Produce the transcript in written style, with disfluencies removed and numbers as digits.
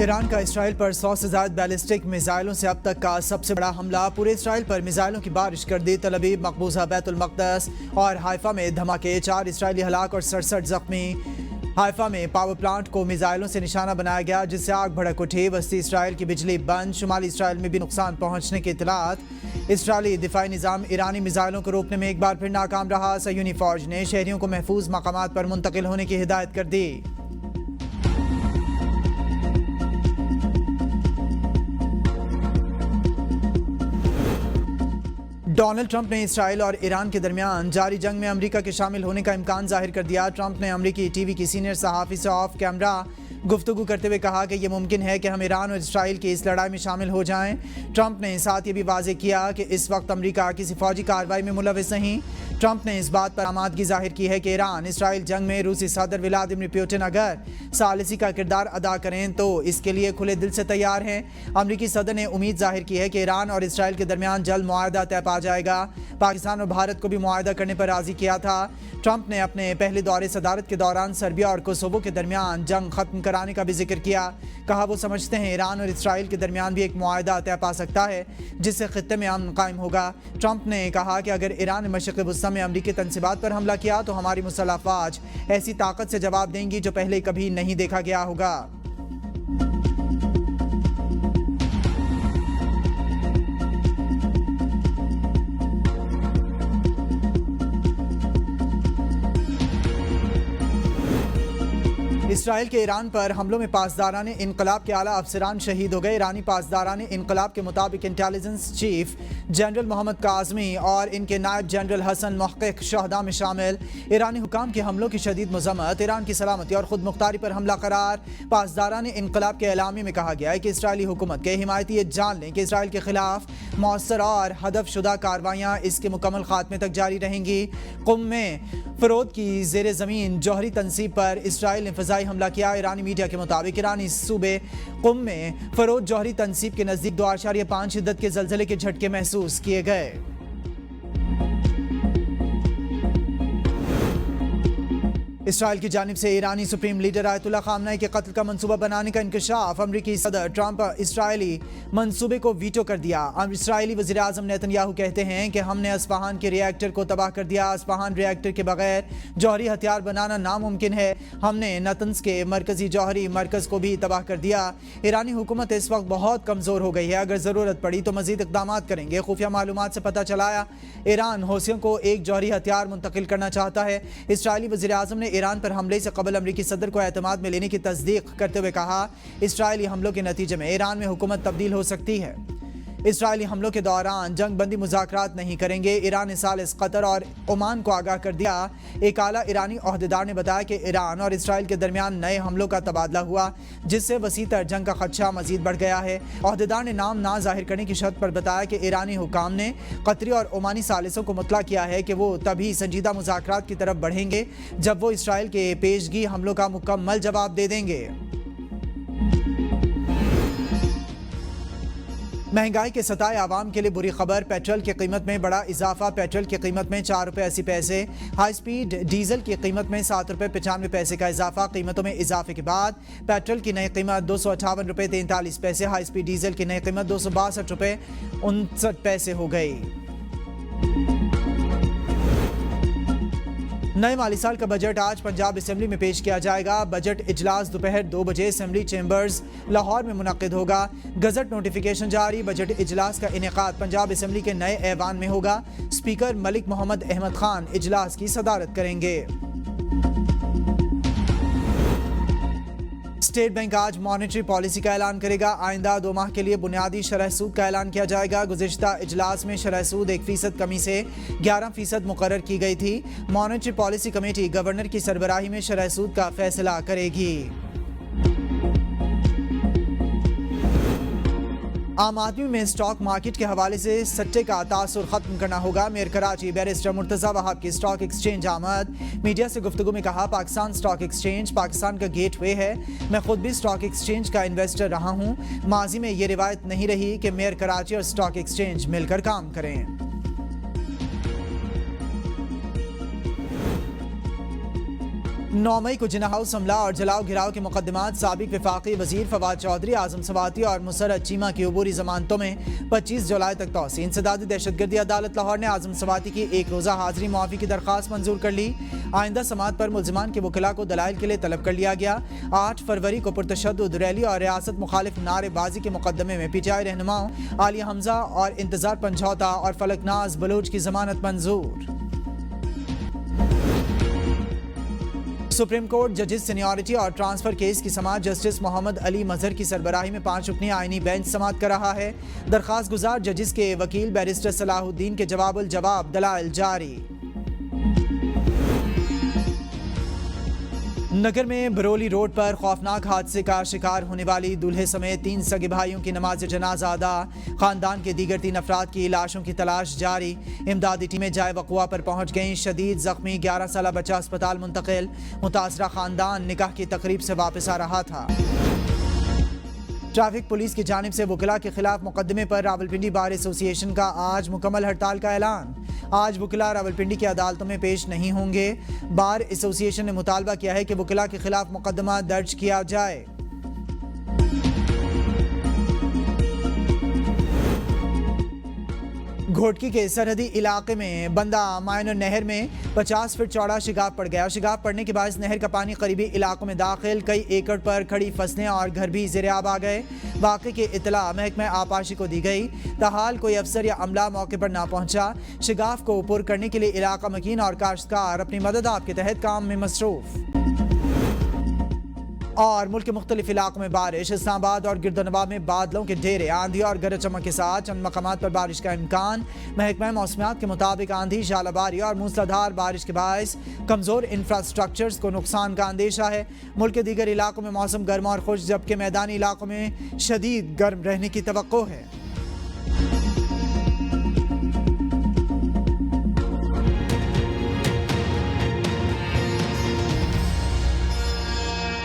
Iran का Israel पर 100 से ज्यादा बैलिस्टिक मिसाइलों से अब तक का सबसे बड़ा हमला। पूरे इसराइल पर मिसाइलों की बारिश कर दी। तल अवीव, मकबूजा, बैतुल मक़दस और हाइफा में धमाके, 4 इसराइली हलाक और 67 जख्मी। हाइफा में पावर प्लांट को मिसाइलों से निशाना बनाया गया, जिससे आग भड़क उठी। वस्ती इसराइल की बिजली बंद। शुमाली इसराइल में भी नुकसान पहुंचने की इत्तलात। इसराइली दिफाई निज़ाम ईरानी मिसाइलों को रोकने में एक बार फिर नाकाम रहा। सयूनी फौज ने शहरियों को महफूज मकामात पर मुंतकिल होने की हिदायत कर दी। डोनाल्ड ट्रंप ने इसराइल और ईरान के दरमियान जारी जंग में अमेरिका के शामिल होने का इम्कान जाहिर कर दिया। ट्रंप ने अमेरिकी टीवी की सीनियर सहाफ़ी से ऑफ कैमरा गुफ्तगू करते हुए कहा कि यह मुमकिन है कि हम ईरान और इसराइल की इस लड़ाई में शामिल हो जाएं। ट्रंप ने साथ ये भी वाज़ेह किया कि इस वक्त अमेरिका किसी फौजी कार्रवाई में मुलविस नहीं। ट्रंप ने इस बात पर आमादगी जाहिर की है कि ईरान इसराइल जंग में रूसी सदर व्लादिमीर पुतिन अगर सालिसी का किरदार अदा करें तो इसके लिए खुले दिल से तैयार हैं। अमेरिकी सदर ने उम्मीद जाहिर की है कि ईरान और इसराइल के दरमियान जल्द मुआहदा तय पा जाएगा। पाकिस्तान और भारत को भी मुआहदा करने पर राजी किया था। ट्रंप ने अपने पहले दौरे सदारत के दौरान सर्बिया और कोसोवो के दरमियान जंग खत्म कराने का भी जिक्र किया। कहा वो समझते हैं ईरान और इसराइल के दरमियान भी एक मुआहदा तय पा सकता है, जिससे खित्ते में अमन कायम होगा। ट्रंप ने कहा कि अगर ईरान ने मशरिक़ वस्ता में अमरीकी तनसीबात पर हमला किया तो हमारी मुसल्लह अफ़वाज ऐसी ताकत से जवाब देंगी जो पहले कभी नहीं देखा गया होगा। इसराइल के ईरान पर हमलों में पासदारान इनकलाब के आला अफसरान शहीद हो गए। ईरानी पासदारान इनकलाब के मुताबिक intelligence chief general Mohammad Kazemi और इनके नायब जनरल हसन मुहक़्क़िक़ शहदा में शामिल। ईरानी हुकाम के हमलों की शदीद मज़म्मत। ईरान की सलामती और खुद मुख्तारी पर हमला करार। पासदारान इनकलाब के एलामी में कहा गया है कि इसराइली हुकूमत के हिमायती ये जान लें कि इसराइल के खिलाफ मौसर और हदफशुदा कार्रवाइयाँ इसके मुकम्मल खात्मे तक जारी रहेंगी। कुम में फ़रोद की ज़ेर ज़मीन जौहरी तनसीब पर इसराइल ने फ़िज़ाई हमला किया। ईरानी मीडिया के मुताबिक ईरानी सूबे कुम में फ़रोद जौहरी तनसीब के नज़दीक 2.5 शिद्दत के ज़लज़ले के झटके महसूस किए गए। इसराइल की जानिब से ईरानी सुप्रीम लीडर आयतुल्लाह ख़ामनेई के कत्ल का मंसूबा बनाने का इंकशाफ। अमरीकी सदर ट्रंप इसराइली मंसूबे को वीटो कर दिया। इसराइली वज़ीर आज़म नेतन्याहू कहते हैं कि हमने अस्फहान के रिएक्टर को तबाह कर दिया। अस्फहान रिएक्टर के बगैर जौहरी हथियार बनाना नामुमकिन है। हमने नतन्स के मरकजी जौहरी मरकज़ को भी तबाह कर दिया। ईरानी हुकूमत इस वक्त बहुत कमज़ोर हो गई है। अगर ज़रूरत पड़ी तो मज़ीद इक़दाम करेंगे। खुफिया मालूमात से पता चलाया ईरान हौसियों को एक जौहरी हथियार मुंतकिल करना चाहता है। इसराइली वज़ीर आज़म ने ईरान पर हमले से कबल अमरीकी सदर को एतमाद में लेने की तस्दीक करते हुए कहा इसराइली हमलों के नतीजे में ईरान में हुकूमत तब्दील हो सकती है। इसराइली हमलों के दौरान जंग बंदी मुज़ाकरात नहीं करेंगे। ईरान ने सालिस कतर और ओमान को आगाह कर दिया। एक आला ईरानी ओहदेदार ने बताया कि ईरान और इसराइल के दरमियान नए हमलों का तबादला हुआ, जिससे वसीतर जंग का खदशा मजीद बढ़ गया है। ओहदेदार ने नाम ना जाहिर करने की शर्त पर बताया कि ईरानी हुकाम ने कतरी और ओमानी सालिसों को मुतला किया है कि वो तभी संजीदा मुज़ाकरात की तरफ बढ़ेंगे जब वो इसराइल के पेशगी हमलों का मुकम्मल जवाब दे देंगे। महंगाई के सताए आवाम के लिए बुरी खबर। पेट्रोल की कीमत में बड़ा इजाफा। पेट्रोल की कीमत में 4 रुपये 80 पैसे। हाई स्पीड डीजल की कीमत में 7 रुपये 95 पैसे का इजाफा। कीमतों में इजाफे के बाद पेट्रोल की नई कीमत 258 रुपये 43 पैसे। हाई स्पीड डीजल की नई कीमत 262 रुपये 59 पैसे हो गई। नए माली साल का बजट आज पंजाब असेंबली में पेश किया जाएगा। बजट इजलास दोपहर 2 बजे असेंबली चैम्बर्स लाहौर में मुनक्किद होगा। गजट नोटिफिकेशन जारी। बजट इजलास का इनेकाद पंजाब असेंबली के नए ऐवान में होगा। स्पीकर मलिक मोहम्मद अहमद खान इजलास की सदारत करेंगे। स्टेट बैंक आज मॉनेटरी पॉलिसी का ऐलान करेगा। आइंदा 2 माह के लिए बुनियादी शरह सूद का ऐलान किया जाएगा। गुज़िश्ता इजलास में शरह सूद 1% कमी से 11% मुकर्रर की गई थी। मॉनेटरी पॉलिसी कमेटी गवर्नर की सरबराही में शरह सूद का फैसला करेगी। आम आदमी में स्टॉक मार्केट के हवाले से सट्टे का तासुर खत्म करना होगा। मेयर कराची बैरिस्टर मुर्तज़ा वहाब की स्टॉक एक्सचेंज आमद। मीडिया से गुफ्तगू में कहा पाकिस्तान स्टॉक एक्सचेंज पाकिस्तान का गेटवे है। मैं खुद भी स्टॉक एक्सचेंज का इन्वेस्टर रहा हूँ। माजी में ये रिवायत नहीं रही कि मेयर कराची और स्टॉक एक्सचेंज मिलकर काम करें। 9 मई को जिन्ना हाउस हमला और जलाओ घिराव के मुकदमात साबिक वफाकी वजीर फवाद चौधरी, आजम सवाती और मुसर्रत चीमा की अबूरी जमानतों में 25 जुलाई तक तौसी। इंसदादी दहशतगर्दी अदालत लाहौर ने आजम सवाती की एक रोज़ा हाजिरी मुआफ़ी की दरख्वास्त मंजूर कर ली। आइंदा समात पर मुलजमान के वकला को दलाइल के लिए तलब कर लिया गया। 8 फरवरी को पुरतशद्दुद रैली और रियासत मुखालिफ नारेबाजी के मुकदमे में PTI रहनुमाओं आलिया हमजा और इंतजार पंझौता और फलकनाज बलूच की जमानत मंजूर। सुप्रीम कोर्ट जजेस सीनियरिटी और ट्रांसफर केस की समाअत जस्टिस मोहम्मद अली मजहर की सरबराही में 5 रुकनी आईनी बेंच समाअत कर रहा है। दरखास्त गुजार जजेस के वकील बैरिस्टर सलाहुद्दीन के जवाबुल जवाब दलाइल जारी। नगर में बरौली रोड पर खौफनाक हादसे का शिकार होने वाली दूल्हे समेत 3 सगे भाइयों की नमाज जनाजा अदा। खानदान के दीगर 3 अफराद की लाशों की तलाश जारी। इमदादी टीमें जाए वक़ुआ पर पहुंच गईं। शदीद जख्मी 11 साला बच्चा अस्पताल मुंतकिल। मुतासरा खानदान निकाह की तकरीब से वापस आ रहा था। ट्रैफिक पुलिस की जानिब से वकला के खिलाफ मुकदमे पर रावलपिंडी बार एसोसिएशन का आज मुकम्मल हड़ताल का ऐलान। आज वकला रावलपिंडी की अदालतों में पेश नहीं होंगे। बार एसोसिएशन ने मुतालबा किया है कि वकला के खिलाफ मुकदमा दर्ज किया जाए। घोटकी के सरहदी इलाके में बंदा मायनो नहर में 50 फीट चौड़ा शिगाफ पड़ गया। शिगाफ पड़ने के बाद नहर का पानी करीबी इलाकों में दाखिल। कई एकड़ पर खड़ी फसलें और घर भी ज़ेर-ए-आब आ गए। वाक़े की इतला महकमा आपाशी को दी गई। ताहाल कोई अफसर या अमला मौके पर ना पहुंचा। शिगाफ को पुर करने के लिए इलाका मकीन और काश्तकार अपनी मदद आपके तहत काम में मसरूफ। और मुल्क के मुख्तलिफ इलाकों में बारिश। इस्लामाबाद और गिरदोनवाब में बादलों के ढेरे, आंधी और गरज चमक के साथ चंद मकामात पर बारिश का इम्कान। महकमा मौसमियात के मुताबिक आंधी, शालाबारी और मूसलाधार बारिश के बायस कमज़ोर इंफ्रास्ट्रक्चर्स को नुकसान का अंदेशा है। मुल्क के दीगर इलाकों में मौसम गर्म और खुश, जबकि मैदानी इलाकों में शदीद गर्म रहने की तवक्को है।